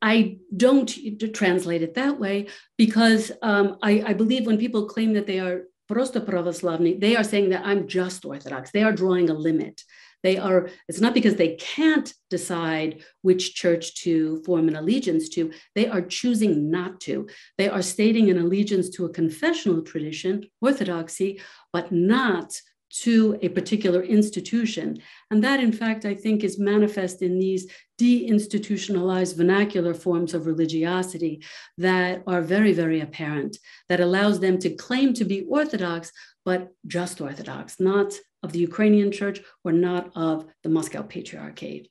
I don't translate it that way because I believe when people claim that they are просто православный, they are saying that I'm just Orthodox. They are drawing a limit. It's not because they can't decide which church to form an allegiance to. They are choosing not to. They are stating an allegiance to a confessional tradition, Orthodoxy, but not to a particular institution. And that, in fact, I think is manifest in these deinstitutionalized vernacular forms of religiosity that are very, very apparent, that allows them to claim to be Orthodox, but just Orthodox, not of the Ukrainian church or not of the Moscow Patriarchate.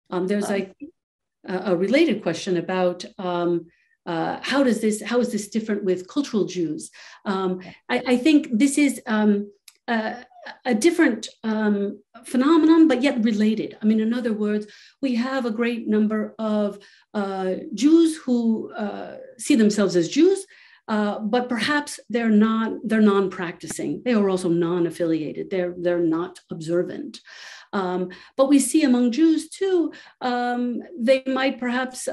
There's a related question about how is this different with cultural Jews? I think this is a different phenomenon, but yet related. I mean, in other words, we have a great number of Jews who see themselves as Jews, but perhaps they're non-practicing. They are also non-affiliated. They're not observant. But we see among Jews too, they might perhaps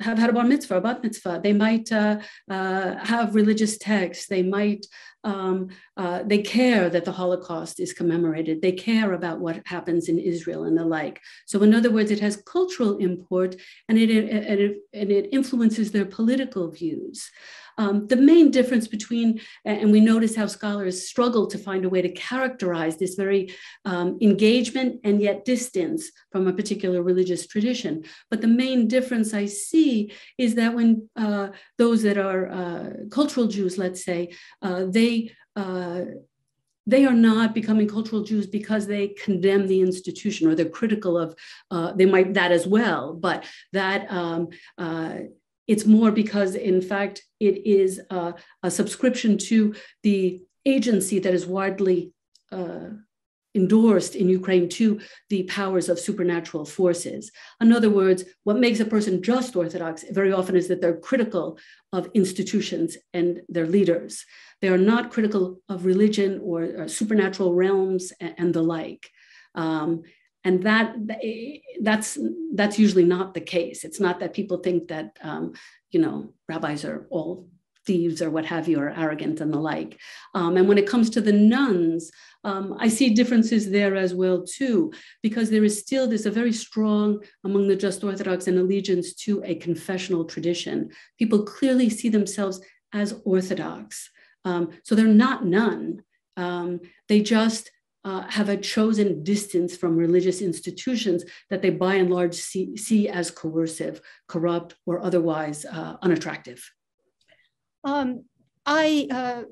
have had a bar mitzvah, a bat mitzvah. They might have religious texts. They might, they care that the Holocaust is commemorated. They care about what happens in Israel and the like. So in other words, it has cultural import, and it influences their political views. The main difference between, and we notice how scholars struggle to find a way to characterize this very engagement and yet distance from a particular religious tradition. But the main difference I see is that when those that are cultural Jews, let's say, they are not becoming cultural Jews because they condemn the institution or they're critical of, they might that as well, but that it's more because, in fact, it is a subscription to the agency that is widely endorsed in Ukraine to the powers of supernatural forces. In other words, what makes a person just Orthodox very often is that they're critical of institutions and their leaders. They are not critical of religion or supernatural realms and the like. And that's usually not the case. It's not that people think that, rabbis are all thieves or what have you, or arrogant and the like. And when it comes to the nuns, I see differences there as well too, because there is still this a very strong among the just Orthodox an allegiance to a confessional tradition. People clearly see themselves as Orthodox. So they're not nun. They just have a chosen distance from religious institutions that they by and large see as coercive, corrupt, or otherwise unattractive. I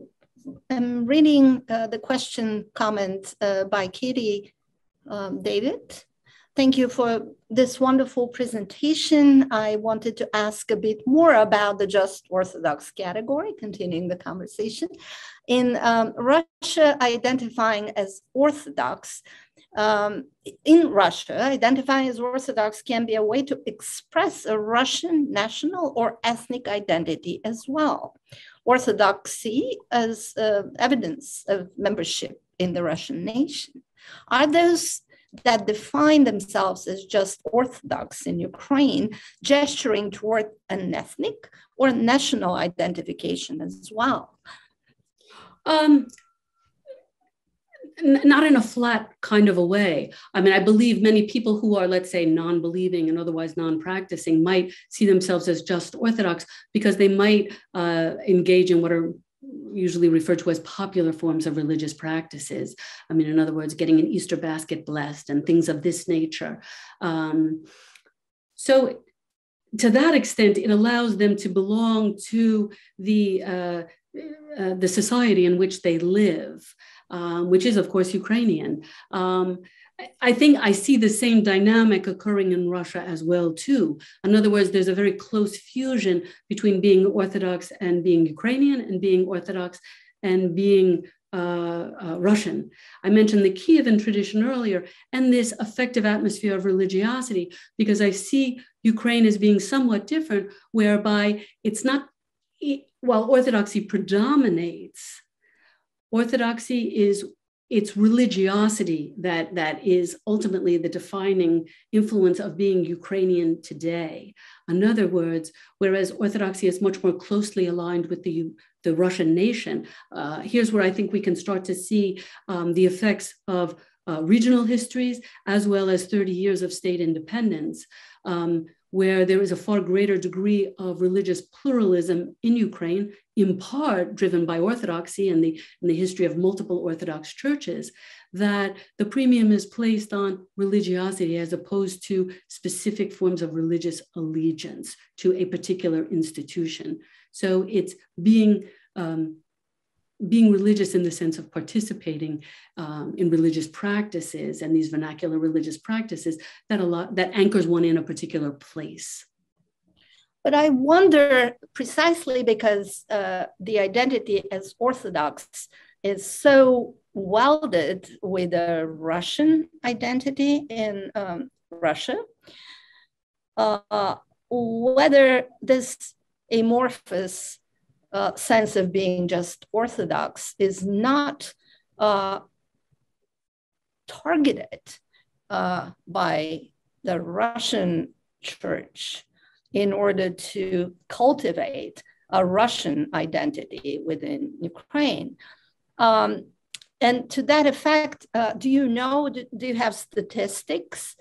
am reading the question comment by Katie David. Thank you for this wonderful presentation. I wanted to ask a bit more about the just Orthodox category, continuing the conversation. In Russia, identifying as Orthodox, in Russia, identifying as Orthodox can be a way to express a Russian national or ethnic identity as well. Orthodoxy as evidence of membership in the Russian nation. Are those that define themselves as just Orthodox in Ukraine gesturing toward an ethnic or national identification as well? Not in a flat kind of a way. I mean, I believe many people who are, let's say, non-believing and otherwise non-practicing might see themselves as just Orthodox because they might engage in what are usually referred to as popular forms of religious practices. I mean, in other words, getting an Easter basket blessed and things of this nature. So to that extent, it allows them to belong to the society in which they live, which is, of course, Ukrainian. I think I see the same dynamic occurring in Russia as well, too. In other words, there's a very close fusion between being Orthodox and being Ukrainian and being Orthodox and being Russian. I mentioned the Kievan tradition earlier and this affective atmosphere of religiosity, because I see Ukraine as being somewhat different, whereby it's not, while Orthodoxy predominates, Orthodoxy is it's religiosity that is ultimately the defining influence of being Ukrainian today. In other words, whereas Orthodoxy is much more closely aligned with the Russian nation, here's where I think we can start to see the effects of regional histories, as well as 30 years of state independence, where there is a far greater degree of religious pluralism in Ukraine, in part driven by Orthodoxy and the history of multiple Orthodox churches, that the premium is placed on religiosity as opposed to specific forms of religious allegiance to a particular institution. So it's being religious in the sense of participating in religious practices and these vernacular religious practices that anchors one in a particular place. But I wonder, precisely because the identity as Orthodox is so welded with a Russian identity in Russia, whether this amorphous sense of being just Orthodox is not targeted by the Russian church in order to cultivate a Russian identity within Ukraine. And to that effect, do you have statistics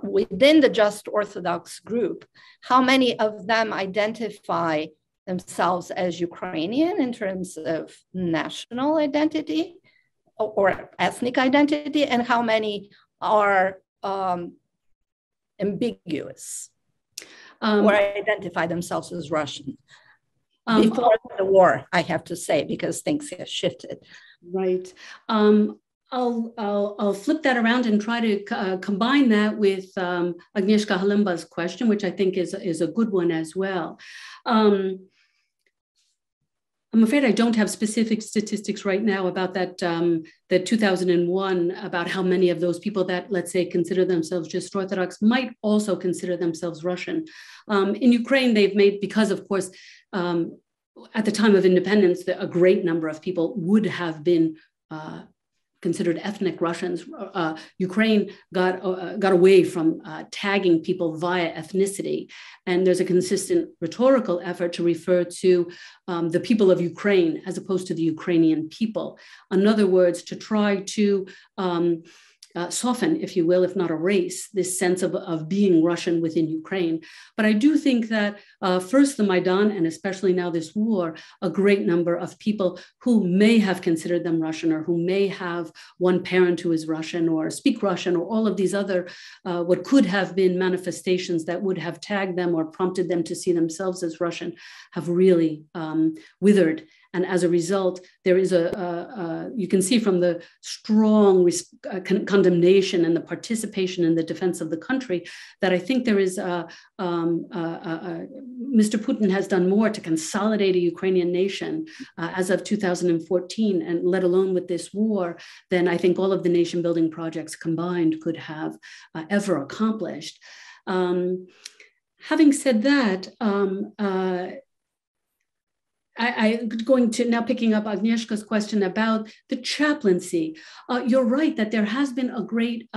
within the Just Orthodox group? How many of them identify themselves as Ukrainian in terms of national identity or ethnic identity, and how many are ambiguous or identify themselves as Russian? Before the war, I have to say, because things have shifted. Right. I'll flip that around and try to combine that with Agnieszka Halimba's question, which I think is a good one as well. I'm afraid I don't have specific statistics right now about that 2001, about how many of those people that, let's say, consider themselves just Orthodox might also consider themselves Russian. In Ukraine, they've made, because of course, at the time of independence, a great number of people would have been considered ethnic Russians. Ukraine got away from tagging people via ethnicity. And there's a consistent rhetorical effort to refer to the people of Ukraine as opposed to the Ukrainian people. In other words, to try to soften, if you will, if not erase, this sense of being Russian within Ukraine. But I do think that first the Maidan, and especially now this war, a great number of people who may have considered them Russian, or who may have one parent who is Russian or speak Russian, or all of these other what could have been manifestations that would have tagged them or prompted them to see themselves as Russian, have really withered. And as a result, there is you can see from the strong condemnation and the participation in the defense of the country that I think there is, Mr. Putin has done more to consolidate a Ukrainian nation as of 2014, and let alone with this war, than I think all of the nation building projects combined could have ever accomplished. Having said that, I'm going to now picking up Agnieszka's question about the chaplaincy. You're right that there has been a great,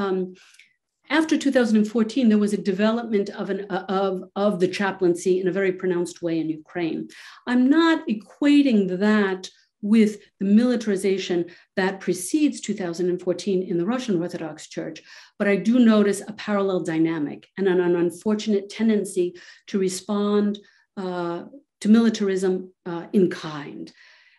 after 2014, there was a development of the chaplaincy in a very pronounced way in Ukraine. I'm not equating that with the militarization that precedes 2014 in the Russian Orthodox Church, but I do notice a parallel dynamic and an unfortunate tendency to respond to militarism in kind.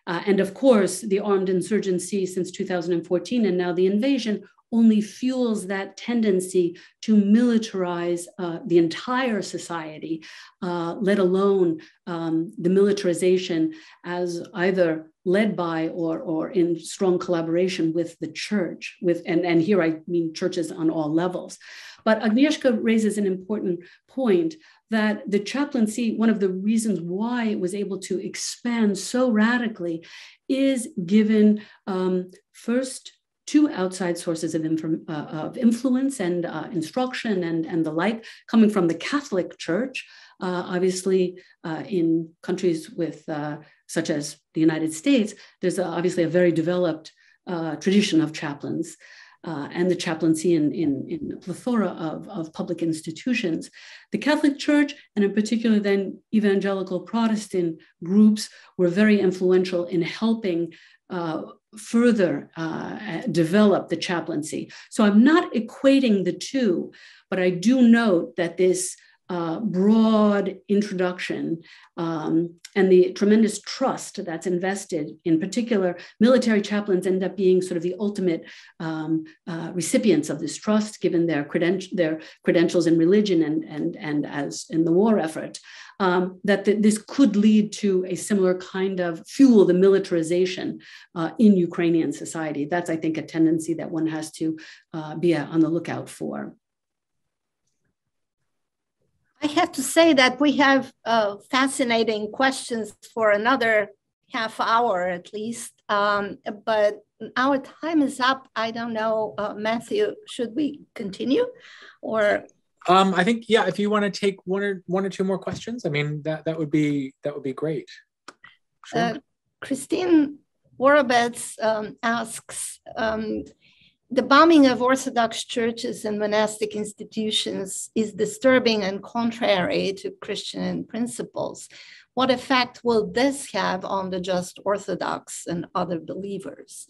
And of course, the armed insurgency since 2014 and now the invasion only fuels that tendency to militarize the entire society, let alone the militarization as either led by or in strong collaboration with the church, and here I mean churches on all levels. But Agnieszka raises an important point that the chaplaincy, one of the reasons why it was able to expand so radically is given first two outside sources of influence and instruction and the like, coming from the Catholic Church, obviously in countries with such as the United States, there's obviously a very developed tradition of chaplains. And the chaplaincy in a plethora of public institutions. The Catholic Church, and in particular then evangelical Protestant groups, were very influential in helping further develop the chaplaincy. So I'm not equating the two, but I do note that this broad introduction and the tremendous trust that's invested, in particular, military chaplains end up being sort of the ultimate recipients of this trust, given their credentials in religion and as in the war effort, that this could lead to a similar kind of fuel the militarization in Ukrainian society. That's, I think, a tendency that one has to be on the lookout for. I have to say that we have fascinating questions for another half hour at least, but our time is up. I don't know, Matthew, should we continue or? I think, yeah, if you want to take one or two more questions, I mean, that would be great. Sure. Christine Worobets asks, the bombing of Orthodox churches and monastic institutions is disturbing and contrary to Christian principles. What effect will this have on the just Orthodox and other believers?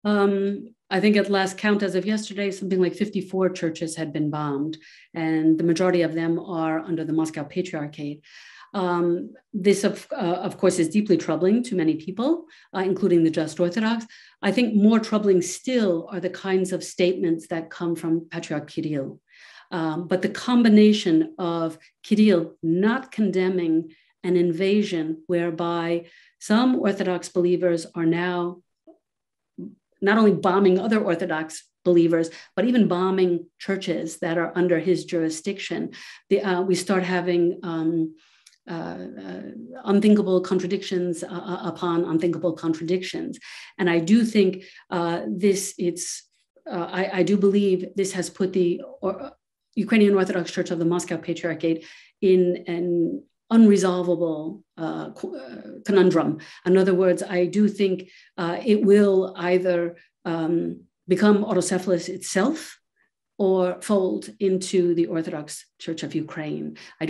I think at last count as of yesterday, something like 54 churches had been bombed, and the majority of them are under the Moscow Patriarchate. This, of course, is deeply troubling to many people, including the just Orthodox. I think more troubling still are the kinds of statements that come from Patriarch Kirill. But the combination of Kirill not condemning an invasion whereby some Orthodox believers are now not only bombing other Orthodox believers, but even bombing churches that are under his jurisdiction. We start having unthinkable contradictions upon unthinkable contradictions. And I do think I do believe this has put the Ukrainian Orthodox Church of the Moscow Patriarchate in an unresolvable conundrum. In other words, I do think it will either become autocephalous itself or fold into the Orthodox Church of Ukraine. I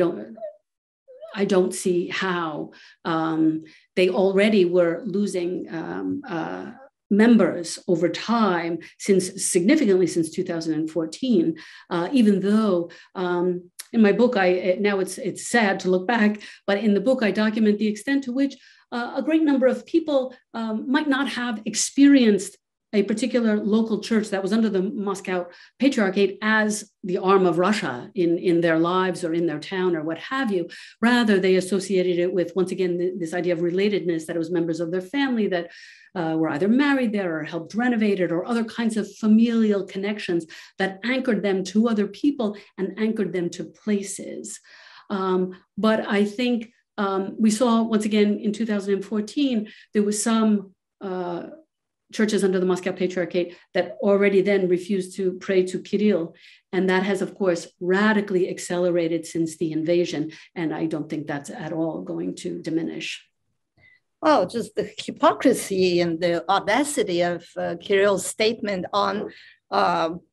don't see how. They already were losing members over time, significantly since 2014, even though in my book, now it's sad to look back, but in the book I document the extent to which a great number of people might not have experienced a particular local church that was under the Moscow Patriarchate as the arm of Russia in their lives or in their town or what have you. Rather, they associated it with, once again, this idea of relatedness, that it was members of their family that were either married there or helped renovate it, or other kinds of familial connections that anchored them to other people and anchored them to places. But I think we saw, once again, in 2014, there was some churches under the Moscow Patriarchate that already then refused to pray to Kirill. And that has, of course, radically accelerated since the invasion. And I don't think that's at all going to diminish. Well, just the hypocrisy and the audacity of Kirill's statement on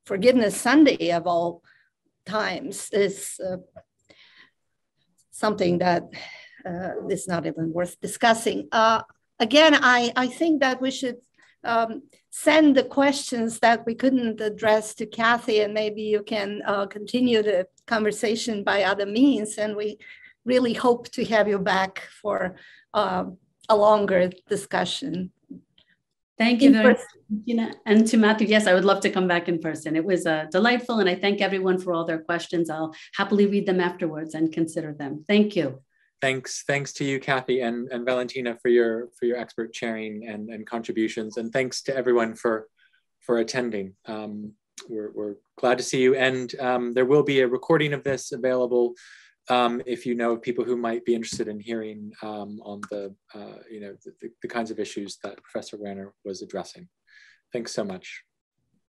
Forgiveness Sunday of all times is something that is not even worth discussing. Again, I think that we should send the questions that we couldn't address to Kathy, and maybe you can continue the conversation by other means. And we really hope to have you back for a longer discussion. Thank you very much, and to Matthew. Yes, I would love to come back in person. It was delightful, and I thank everyone for all their questions. I'll happily read them afterwards and consider them. Thank you. Thanks to you, Kathy, and Valentina, for your expert sharing and contributions, and thanks to everyone for attending. We're glad to see you, and there will be a recording of this available if you know of people who might be interested in hearing on the kinds of issues that Professor Wanner was addressing. Thanks so much.